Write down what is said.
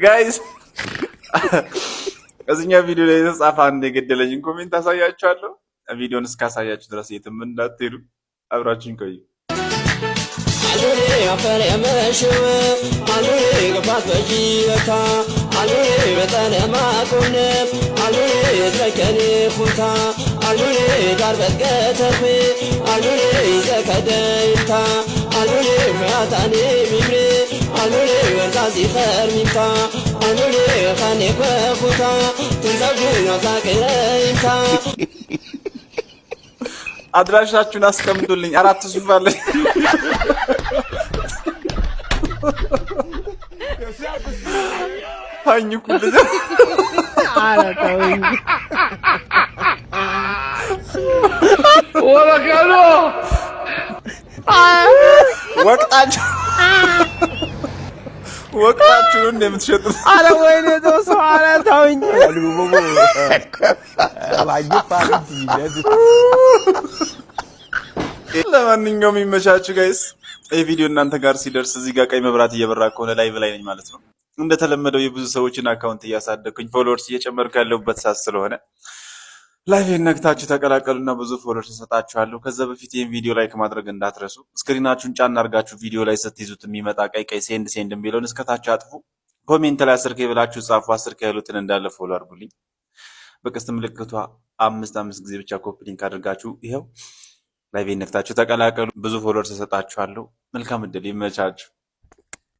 ጋይስ እዚህኛው ቪዲዮ ላይ የተጻፈ አንድ የገደለኝን ኮሜንት አሳያችኋለሁ። ቪዲዮን እስካሳያችሁ ድረስ የትም እንዳትሄዱ አብራችሁን ቆዩ። አሉሌ አፈር የመሽው አሉሌ ግባት በጂታ አሉሌ በጠነ ማቁነ አሉሌ ዘከኔ ኩታ አሉሌ ዳር በገተፍ አሉሌ ዘከደይታ አሉሌ ፍያታኔ ሚምሬ አሉሌ ወርዛዚ ኸርሚታ አሉሌ ኸኔ ኮኩታ ትንዘጉና ዛቀይታ አድራሻችሁን አስቀምጡልኝ። 4 ሱፍ አለኝ። አኝኩ ልጅ አራታውኝ ወላካሎ ወቅታችሁን እንደምትሸጡት አረ ወይኔ ተውሶ አራታውኝ ለማንኛውም ይመቻችሁ ጋይስ። ይህ ቪዲዮ እናንተ ጋር ሲደርስ እዚህ ጋር ቀይ መብራት እየበራ ከሆነ ላይቭ ላይ ነኝ ማለት ነው። እንደተለመደው የብዙ ሰዎችን አካውንት እያሳደግኩኝ ፎሎወርስ እየጨመርኩ ያለሁበት ሰዓት ስለሆነ ላይቭ ነክታችሁ ተቀላቀሉና ብዙ ፎሎወርስ እሰጣችኋለሁ። ከዛ በፊት ይህን ቪዲዮ ላይክ ማድረግ እንዳትረሱ። ስክሪናችሁን ጫን አድርጋችሁ ቪዲዮ ላይ ስትይዙት የሚመጣ ቀይ ሴንድ የሚለውን እስከታች አጥፉ። ኮሜንት ላይ 10K ብላችሁ ጻፉ። 10K ያሉትን እንዳለ ፎሎ አድርጉልኝ። በቀስት ምልክቷ 5 ጊዜ ብቻ ኮፒ ሊንክ አድርጋችሁ ይሄው ላይቭ ነክታችሁ ተቀላቀሉ። ብዙ ፎሎወርስ እሰጣችኋለሁ። መልካም እድል፣ ይመቻችሁ።